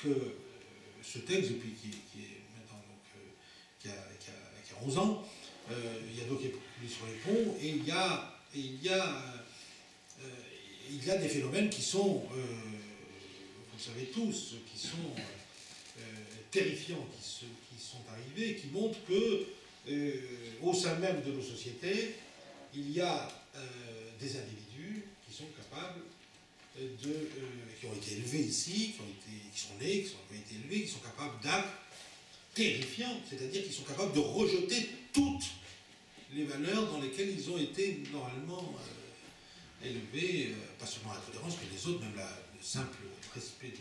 que ce texte, depuis qui est maintenant donc, qui a 11 ans, il y a donc qui est publié sur les ponts, et il y a des phénomènes qui sont, vous le savez tous, qui sont terrifiants, qui sont arrivés, qui montrent que au sein même de nos sociétés, il y a des individus qui sont capables qui ont été élevés ici, qui sont nés, qui ont été élevés, qui sont capables d'actes terrifiants, c'est-à-dire qui sont capables de rejeter toutes les valeurs dans lesquelles ils ont été normalement élevés, pas seulement la tolérance, mais les autres, même le simple respect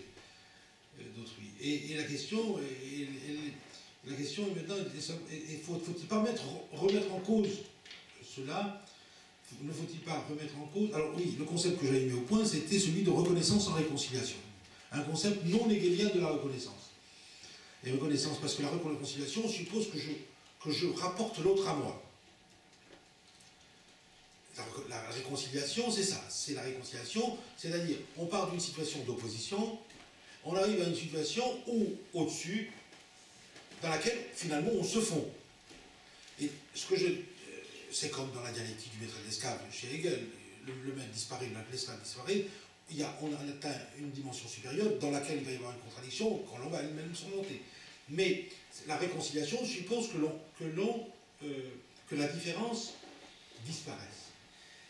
d'autrui. Et la question est maintenant, il faut-il pas remettre en cause cela? Ne faut-il pas remettre en cause... Alors oui, le concept que j'avais mis au point, c'était celui de reconnaissance sans réconciliation. Un concept non hegelien de la reconnaissance. Et reconnaissance, parce que la réconciliation suppose que je rapporte l'autre à moi. La réconciliation, c'est ça. C'est la réconciliation, c'est-à-dire, on part d'une situation d'opposition, on arrive à une situation où, au-dessus, dans laquelle, finalement, on se fond. Et c'est comme dans la dialectique du maître et de l'esclave chez Hegel, le maître disparaît, l'esclave disparaît, on a atteint une dimension supérieure dans laquelle il va y avoir une contradiction, quand l'on va elle-même surmonter. Mais la réconciliation suppose que la différence disparaisse.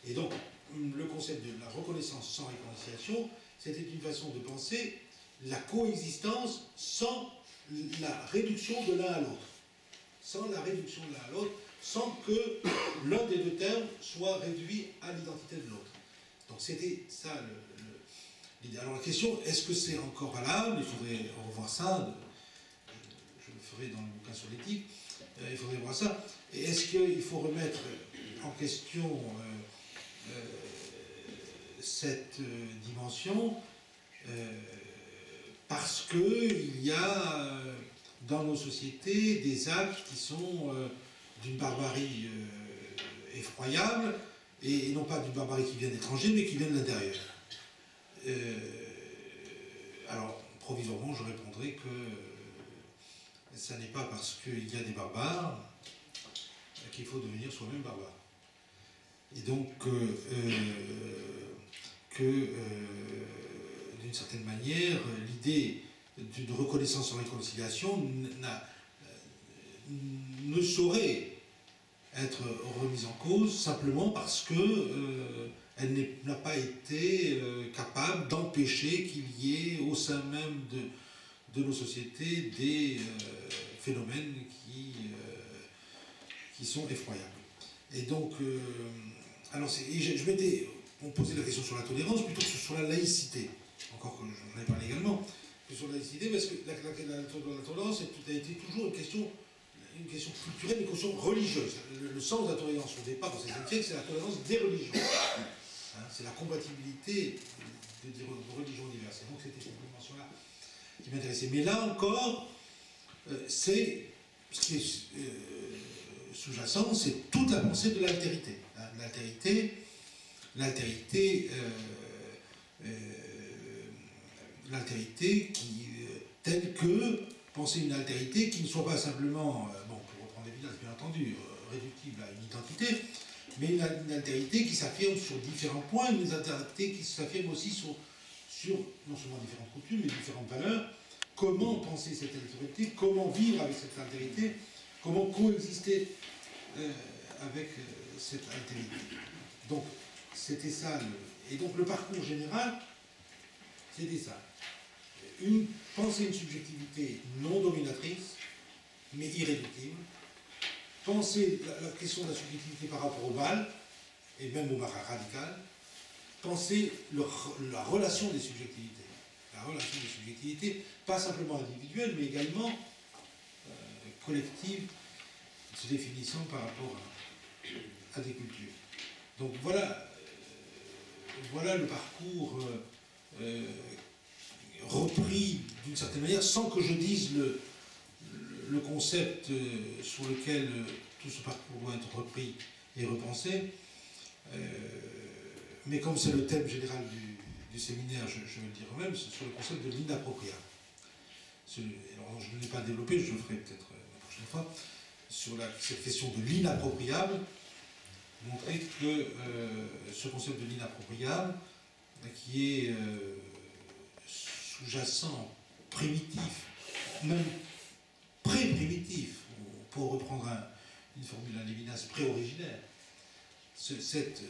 Et donc, le concept de la reconnaissance sans réconciliation, c'était une façon de penser la coexistence sans la réduction de l'un à l'autre. Sans la réduction de l'un à l'autre, sans que l'un des deux termes soit réduit à l'identité de l'autre. Donc c'était ça l'idée. Alors la question, est-ce que c'est encore valable? Il faudrait revoir ça, je le ferai dans le bouquin sur l'éthique, il faudrait voir ça. Et est-ce qu'il faut remettre en question cette dimension parce qu'il y a dans nos sociétés des actes qui sont d'une barbarie effroyable, et non pas d'une barbarie qui vient d'étrangers, mais qui vient de l'intérieur. Alors, provisoirement, je répondrai que ça n'est pas parce qu'il y a des barbares qu'il faut devenir soi-même barbare. Et donc, d'une certaine manière, l'idée d'une reconnaissance sans réconciliation ne saurait être remise en cause simplement parce que elle n'a pas été capable d'empêcher qu'il y ait au sein même de nos sociétés des phénomènes qui sont effroyables. Et donc, je m'étais posé la question sur la tolérance plutôt que sur la laïcité, encore que j'en ai parlé également, que sur la laïcité, parce que la tolérance a été toujours une question culturelle, une question religieuse. Le sens de la tolérance au départ, dans ces siècle, c'est la tolérance des religions. C'est la compatibilité de religions diverses. Et donc c'était cette dimension-là qui m'intéressait. Mais là encore, c'est ce qui est sous-jacent, c'est toute la pensée de l'altérité. L'altérité telle que penser une altérité qui ne soit pas simplement, pour reprendre l'évidence bien entendu, réductible à une identité, mais une altérité qui s'affirme sur différents points, une altérité qui s'affirme aussi sur non seulement différentes coutumes, mais différentes valeurs. Comment penser cette altérité, comment vivre avec cette altérité, comment coexister avec cette altérité. Donc, c'était ça. Et donc, le parcours général, c'était ça. Penser une subjectivité non dominatrice, mais irréductible. Penser la question de la subjectivité par rapport au mal, et même au mal radical. Penser la relation des subjectivités. La relation des subjectivités, pas simplement individuelle, mais également collective, se définissant par rapport à des cultures. Donc voilà le parcours repris d'une certaine manière, sans que je dise le concept sur lequel tout ce parcours doit être repris et repensé. Mais comme c'est le thème général du séminaire, je vais le dire même, c'est sur le concept de l'inappropriable. alors je ne l'ai pas développé, je le ferai peut-être la prochaine fois, sur cette question de l'inappropriable, montrer que ce concept de l'inappropriable, qui est sous-jacent, primitif, même pré-primitif, pour reprendre une formule à Lévinas, pré-originaire, cette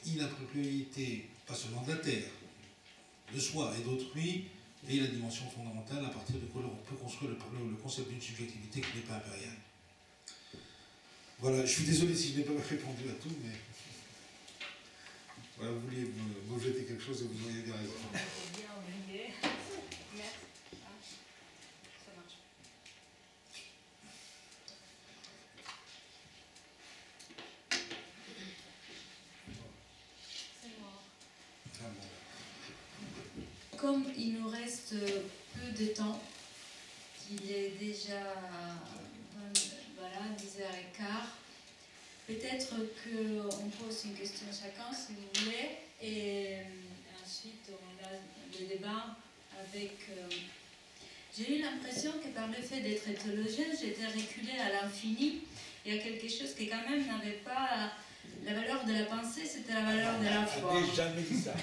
inappropriabilité, pas seulement de la terre, de soi et d'autrui, est la dimension fondamentale à partir de quoi on peut construire le concept d'une subjectivité qui n'est pas impériale. Voilà, je suis désolé si je n'ai pas répondu à tout, mais voilà, vous vouliez me jeter quelque chose et vous auriez bien raison. J'ai bien oublié. Merci. Ah, ça marche. C'est mort. Ah bon. Comme il nous reste peu de temps, il est déjà voilà, 10h15, peut-être qu'on pose une question chacun si vous voulez, et ensuite on a le débat avec... J'ai eu l'impression que par le fait d'être théologienne, j'étais reculée à l'infini. Il y a quelque chose qui quand même n'avait pas la valeur de la pensée, c'était la valeur de la foi. Je n'ai jamais dit ça.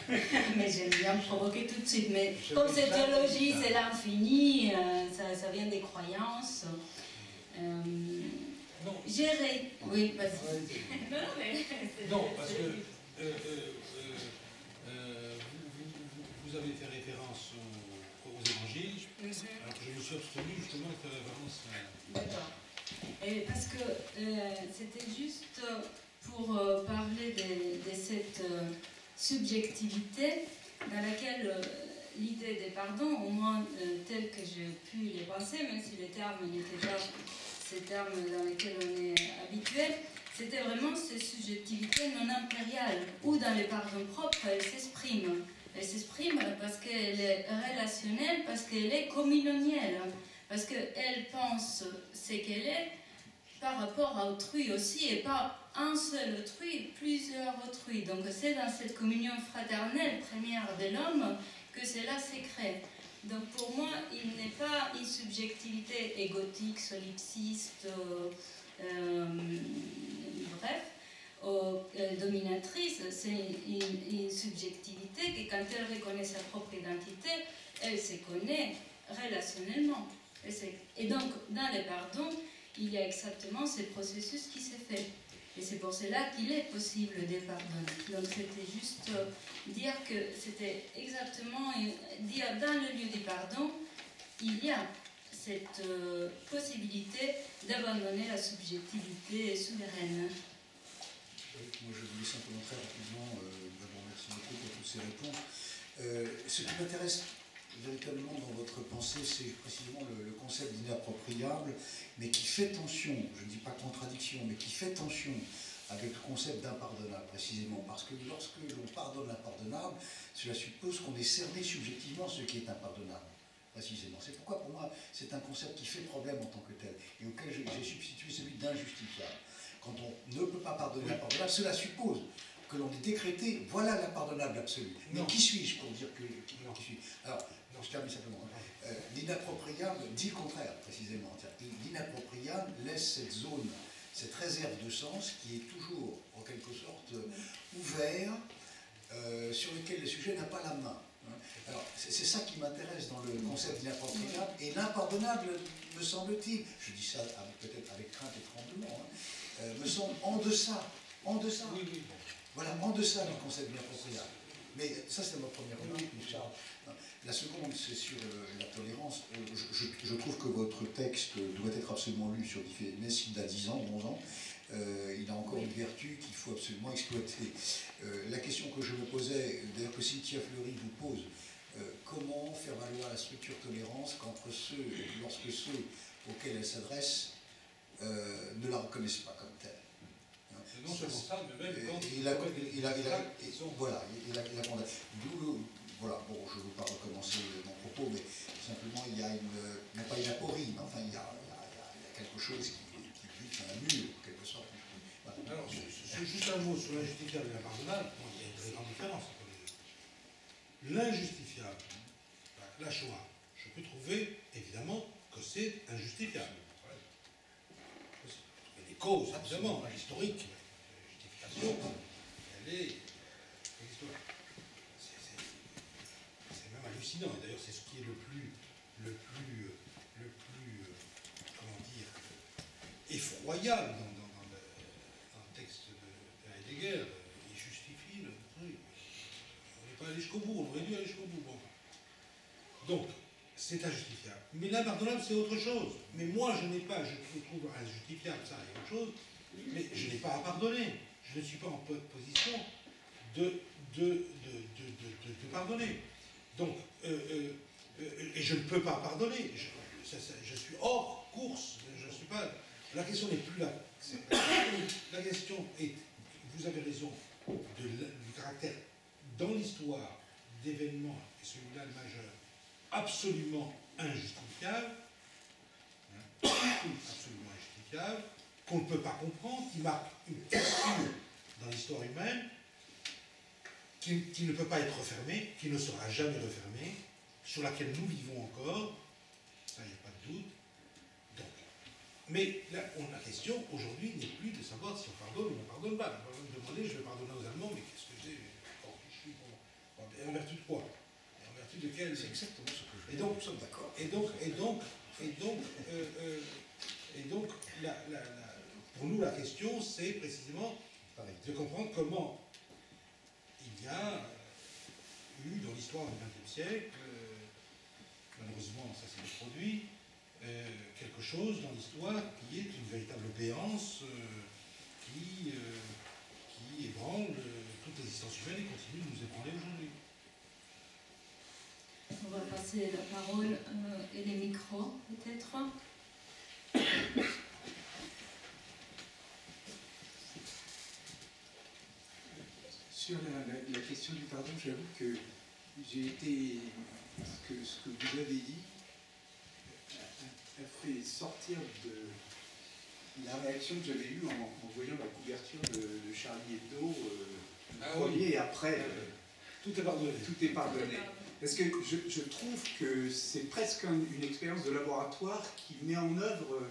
Mais j'aime bien me provoquer tout de suite. Mais comme cette théologie, c'est l'infini, ça vient des croyances. Non. Oui, vas-y. Non, parce que Vous avez fait référence aux évangiles, alors que je me suis abstenu justement de faire référence à... D'accord. Parce que c'était juste pour parler de cette subjectivité dans laquelle l'idée des pardons, au moins telle que j'ai pu les penser, même si les termes n'étaient pas ces termes dans lesquels on est habitué, c'était vraiment cette subjectivité non impériale, où dans les pardons propres, elle s'exprime. Elle s'exprime parce qu'elle est relationnelle, parce qu'elle est communonielle, parce qu'elle pense ce qu'elle est par rapport à autrui aussi, et pas un seul autrui, plusieurs autrui. Donc c'est dans cette communion fraternelle première de l'homme que cela se crée. Donc pour moi, il n'est pas une subjectivité égotique, solipsiste, bref, dominatrice, c'est une subjectivité qui, quand elle reconnaît sa propre identité, elle se connaît relationnellement. Et donc, dans les pardons, il y a exactement ce processus qui s'est fait. Et c'est pour cela qu'il est possible de pardonner. Donc c'était juste dire que c'était exactement, dire dans le lieu du pardon, il y a cette possibilité d'abandonner la subjectivité souveraine. Moi, je voulais simplement très rapidement, d'abord merci beaucoup pour toutes ces réponses. Ce qui m'intéresse véritablement dans votre pensée, c'est précisément le concept d'inappropriable, mais qui fait tension, je ne dis pas contradiction, mais qui fait tension avec le concept d'impardonnable, précisément. Parce que lorsque l'on pardonne l'impardonnable, cela suppose qu'on est cerné subjectivement ce qui est impardonnable. Précisément. C'est pourquoi, pour moi, c'est un concept qui fait problème en tant que tel, et auquel j'ai substitué celui d'injustifiable. Quand on ne peut pas pardonner l'impardonnable, cela suppose que l'on ait décrété, voilà l'impardonnable absolu. Mais qui suis-je pour dire qui suis-je? Alors, je termine simplement. L'inappropriable dit le contraire, précisément. L'inappropriable laisse cette zone, cette réserve de sens qui est toujours, en quelque sorte, ouvert, sur lequel le sujet n'a pas la main. Alors, c'est ça qui m'intéresse dans le concept d'inappropriable, et l'impardonnable, me semble-t-il, je dis ça peut-être avec crainte et tremblement, me semble en deçà. Oui. Voilà, en deçà du concept d'inappropriable. Mais ça, c'est ma première remarque. La seconde, c'est sur la tolérance. Je trouve que votre texte doit être absolument lu sur différents. Même s'il a 10 ans, 11 ans, il a encore une vertu qu'il faut absolument exploiter. La question que je me posais, d'ailleurs que Cynthia Fleury vous pose, comment faire valoir la structure tolérance lorsque ceux auxquels elle s'adresse ne la reconnaissent pas comme telle. Non seulement ça, mais même quand voilà, bon, je ne veux pas recommencer mon propos, mais simplement il y a non pas une aporie, mais enfin il y a quelque chose qui dit qu'il y a un mur, en quelque sorte. Voilà. Alors, juste un mot sur l'injustifiable et l'impardonnable. Bon, il y a une très grande différence entre les deux. L'injustifiable, la Shoah, je peux trouver, évidemment, que c'est injustifiable. Il y a des causes, évidemment, historiques. La justification, elle est historique. C'est même hallucinant. Et d'ailleurs, c'est ce qui est le plus comment dire, effroyable dans le texte de Heidegger. Il justifie le truc. On n'est pas allé jusqu'au bout, on aurait dû aller jusqu'au bout. Bon. Donc, c'est injustifiable. Mais l'impardonnable, c'est autre chose. Mais moi, je trouve injustifiable, ça, c'est autre chose. Mais je n'ai pas à pardonner. Je ne suis pas en position de pardonner. Donc, et je ne peux pas pardonner. Je suis hors course. Je suis pas. La question n'est plus là. La question est, vous avez raison, du caractère dans l'histoire d'événements, et celui-là le majeur, absolument injustifiable, absolument injustifiable, qu'on ne peut pas comprendre, qui marque une cassure dans l'histoire humaine, qui ne peut pas être refermée, qui ne sera jamais refermée, sur laquelle nous vivons encore, ça, il n'y a pas de doute. Donc, mais là, la question aujourd'hui n'est plus de savoir si on pardonne ou on ne pardonne pas. On va me demander, je vais pardonner aux Allemands, mais qu'est-ce que j'ai en vertu de quoi? Et en vertu de quel? C'est exactement ce que je veux dire. Nous sommes d'accord. Pour nous, la question, c'est précisément de comprendre comment il y a eu dans l'histoire du XXe siècle, malheureusement ça s'est produit, quelque chose dans l'histoire qui est une véritable béance qui ébranle toute l'existence humaine et continue de nous ébranler aujourd'hui. On va passer la parole et les micros, peut-être. Sur la question du pardon, j'avoue que j'ai été. Ce que vous avez dit a fait sortir de la réaction que j'avais eue en voyant la couverture de Charlie Hebdo, premier et après. Tout est pardonné. Tout est pardonné. Parce que je trouve que c'est presque une expérience de laboratoire qui met en œuvre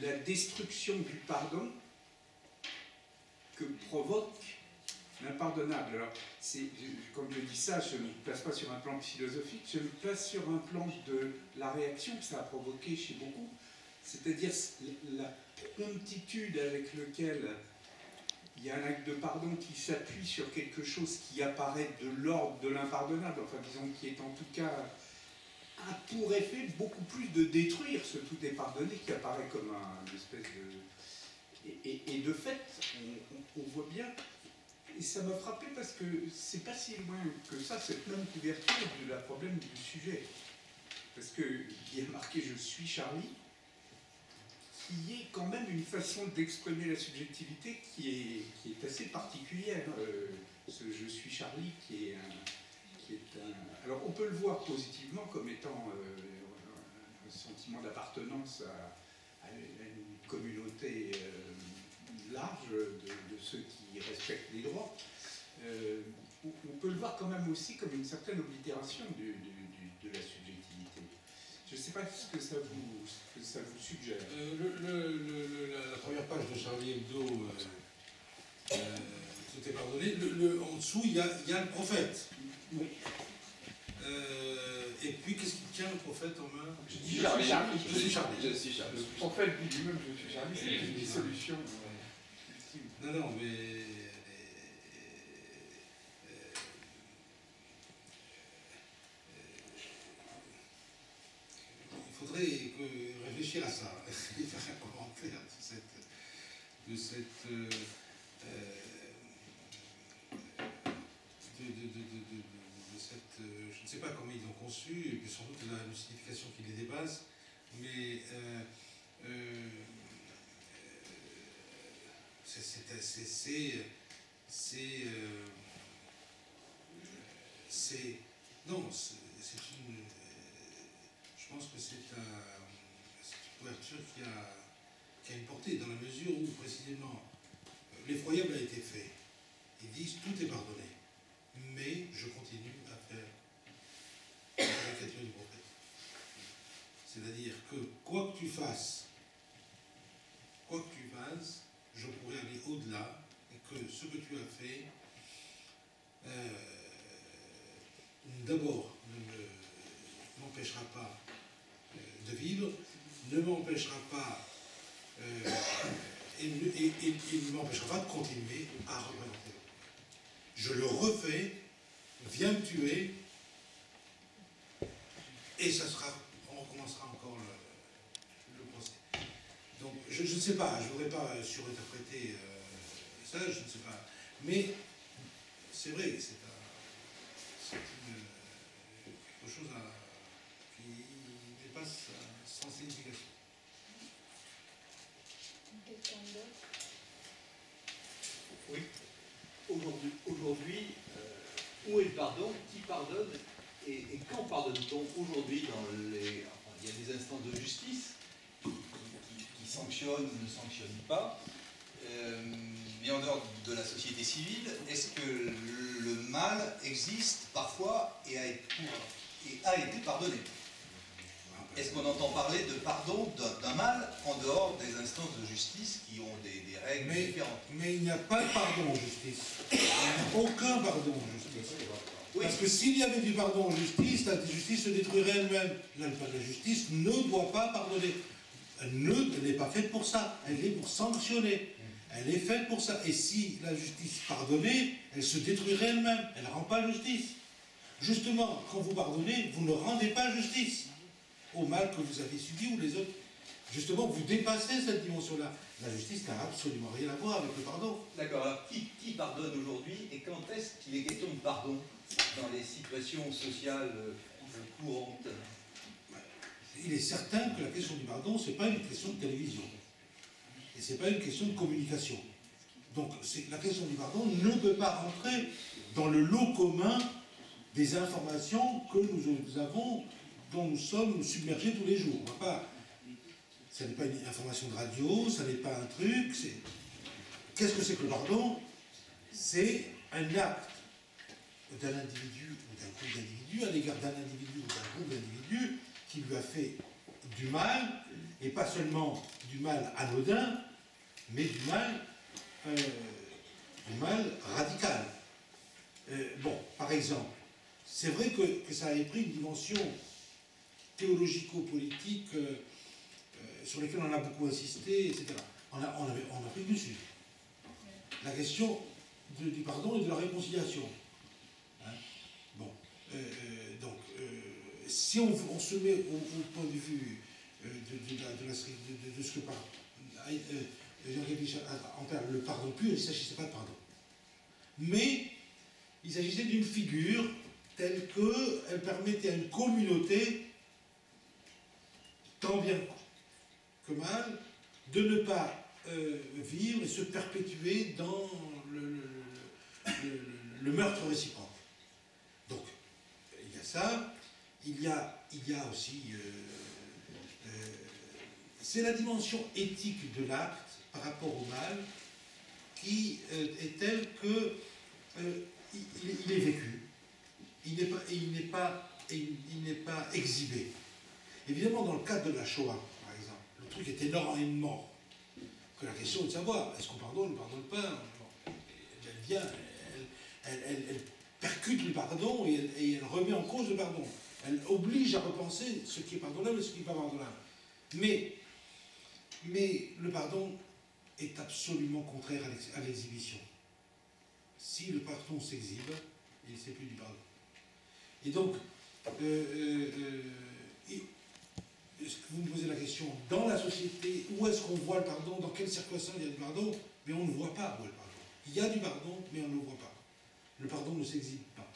la destruction du pardon que provoque l'impardonnable. Alors, comme je dis ça, je ne me place pas sur un plan philosophique, je me place sur un plan de la réaction que ça a provoqué chez beaucoup, c'est-à-dire la promptitude avec laquelle il y a un acte de pardon qui s'appuie sur quelque chose qui apparaît de l'ordre de l'impardonnable, enfin disons qui est en tout cas a pour effet beaucoup plus de détruire ce tout est pardonné qui apparaît comme une espèce de... Et de fait, on voit bien, et ça m'a frappé parce que c'est pas si loin que ça, cette même couverture de la problème du sujet. Parce qu'il y a marqué « Je suis Charlie », qui est quand même une façon d'exprimer la subjectivité qui est assez particulière. Ce « Je suis Charlie » qui est un... Alors on peut le voir positivement comme étant un sentiment d'appartenance à une communauté large de ceux qui respectent les droits. On peut le voir quand même aussi comme une certaine oblitération de la subjectivité. Je ne sais pas ce que ça vous suggère. La première page de Charlie Hebdo, tout est pardonné. En dessous, il y a le prophète. Oui. Et puis, qu'est-ce qui tient le prophète en main? Je suis Charlie. Je suis Charlie. Le prophète dit lui-même je suis Charlie, c'est une dissolution. Non, mais... il faudrait réfléchir à ça, et faire un commentaire de cette je ne sais pas comment ils l'ont conçu, et puis sans doute la signification qui les dépasse, mais je pense que c'est une couverture qui a une portée, dans la mesure où, précisément, l'effroyable a été fait. Ils disent, tout est pardonné, mais je continue à faire la caricature du prophète. fasses, je pourrais aller au-delà et que ce que tu as fait, d'abord, ne m'empêchera pas de vivre, ne m'empêchera pas et ne m'empêchera pas de continuer à représenter. Je le refais, viens me tuer, et ça sera, on recommencera encore le procès. Donc, je ne sais pas, je ne voudrais pas surinterpréter ça, je ne sais pas. Mais c'est vrai, c'est quelque chose qui dépasse sans signification. Oui. Aujourd'hui, où est le pardon? Qui pardonne? Et quand pardonne-t-on aujourd'hui dans les... Enfin, il y a des instances de justice qui sanctionnent ou ne sanctionnent pas. Mais en dehors de la société civile, est-ce que le mal existe parfois et a été pardonné? Est-ce qu'on entend parler de pardon d'un mal en dehors des instances de justice qui ont des règles différentes? Mais il n'y a pas de pardon en justice. Il n'y a aucun pardon en justice. Oui. Parce que s'il y avait du pardon en justice, la justice se détruirait elle-même. La justice ne doit pas pardonner. Elle n'est pas faite pour ça. Elle est pour sanctionner. Elle est faite pour ça. Et si la justice pardonnait, elle se détruirait elle-même. Elle ne rend pas justice. Justement, quand vous pardonnez, vous ne rendez pas justice au mal que vous avez subi ou les autres. Justement, vous dépassez cette dimension-là. La justice n'a absolument rien à voir avec le pardon. D'accord. Alors, qui pardonne aujourd'hui et quand est-ce qu'il est question de pardon dans les situations sociales courantes? Il est certain que la question du pardon, ce n'est pas une question de télévision. Et ce n'est pas une question de communication. Donc, la question du pardon ne peut pas rentrer dans le lot commun des informations que nous avons, dont nous sommes submergés tous les jours. Ça n'est pas une information de radio, ça n'est pas un truc. Qu'est-ce que c'est que le pardon? C'est un acte d'un individu ou d'un groupe d'individus à l'égard d'un individu ou d'un groupe d'individus qui lui a fait du mal, et pas seulement du mal anodin, mais du mal radical. Par exemple, c'est vrai que ça a pris une dimension théologico-politique sur laquelle on a beaucoup insisté, etc. En Afrique du Sud. La question du pardon et de la réconciliation. Si on se met au point de vue de ce que parle le pardon pur, il ne s'agissait pas de pardon. Mais il s'agissait d'une figure telle qu'elle permettait à une communauté, tant bien que mal, de ne pas vivre et se perpétuer dans le meurtre réciproque. Donc, il y a ça, il y a aussi... c'est la dimension éthique de l'acte par rapport au mal qui est telle que il est vécu, il n'est pas exhibé. Évidemment, dans le cadre de la Shoah, par exemple, le truc est énormément que la question est de savoir, est-ce qu'on pardonne ou ne pardonne pas? Elle vient, elle percute le pardon et elle remet en cause le pardon. Elle oblige à repenser ce qui est pardonnable et ce qui n'est pas pardonnable. Mais le pardon est absolument contraire à l'exhibition. Si le pardon s'exhibe, c'est plus du pardon. Et donc, est-ce que vous me posez la question, dans la société, où est-ce qu'on voit le pardon, dans quelles circonstances il y a du pardon? Mais on ne voit pas où est le pardon. Il y a du pardon, mais on ne le voit pas. Le pardon ne s'exhibe pas.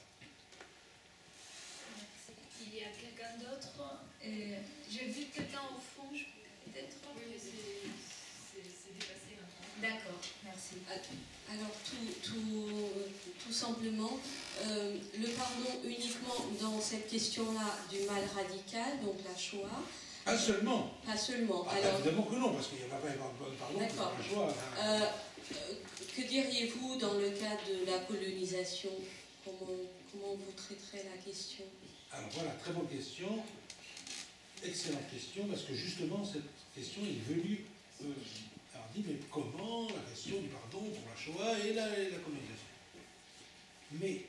Il y a quelqu'un d'autre. J'ai vu quelqu'un au fond, peut-être. Oui, c'est dépassé maintenant. D'accord, merci. Alors, tout simplement, le pardon uniquement dans cette question-là du mal radical, donc la Shoah. Pas seulement. Pas seulement. Alors, évidemment que non, parce qu'il n'y a pas de pardon pour la Shoah. Que diriez-vous dans le cas de la colonisation? Comment vous traiterez la question? Alors voilà, très bonne question. excellente question, parce que justement, cette question est venue. Alors, on dit, mais comment la question du pardon pour la Shoah et la colonisation? Mais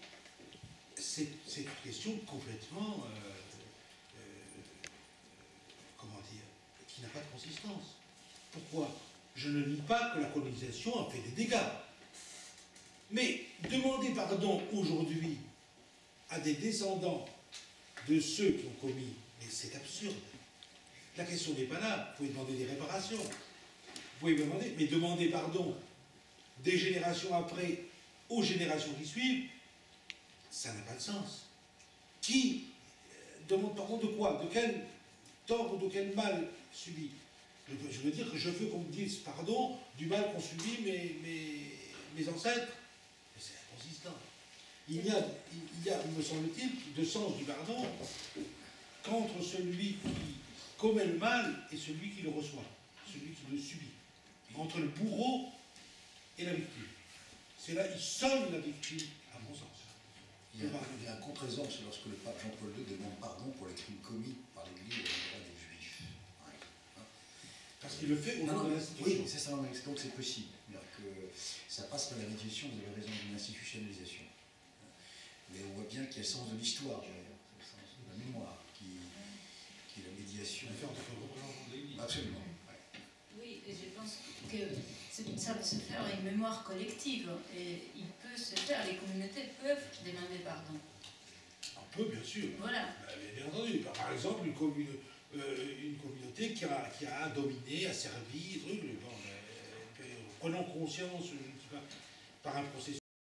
c'est une question complètement, comment dire, qui n'a pas de consistance. Pourquoi? Je ne nie pas que la colonisation a fait des dégâts. Mais demander pardon aujourd'hui à des descendants de ceux qui ont commis, mais c'est absurde. La question n'est pas là. Vous pouvez demander des réparations. Vous pouvez demander, mais demander pardon des générations après aux générations qui suivent, ça n'a pas de sens. Qui demande pardon de quoi? De quel tort ou de quel mal subi? Je veux dire que je veux qu'on me dise pardon du mal qu'ont subi mes ancêtres. Mais c'est inconsistant. Il y a, me semble-t-il, de sens du pardon qu'entre celui qui commet le mal et celui qui le reçoit, celui qui le subit. Entre le bourreau et la victime. C'est là, il sonne la victime, à mon sens. Il y a un contre-exemple, c'est lorsque le pape Jean-Paul II demande pardon pour les crimes commis par l'Église et des Juifs. Ouais. Hein. Parce qu'il le fait au nom de l'institution. Oui, c'est ça, donc c'est possible. Que ça passe par la réduction, vous avez raison, d'une institutionnalisation. Mais on voit bien qu'il y a le sens de l'histoire derrière, le sens de la mémoire, qui est la médiation. Absolument. Ouais. Oui, et je pense que ça peut se faire une mémoire collective. Et il peut se faire, les communautés peuvent demander pardon. On peut, bien sûr. Voilà. Bien entendu. Par exemple, une communauté qui a dominé, a servi, prenant conscience, je ne sais pas, par un processus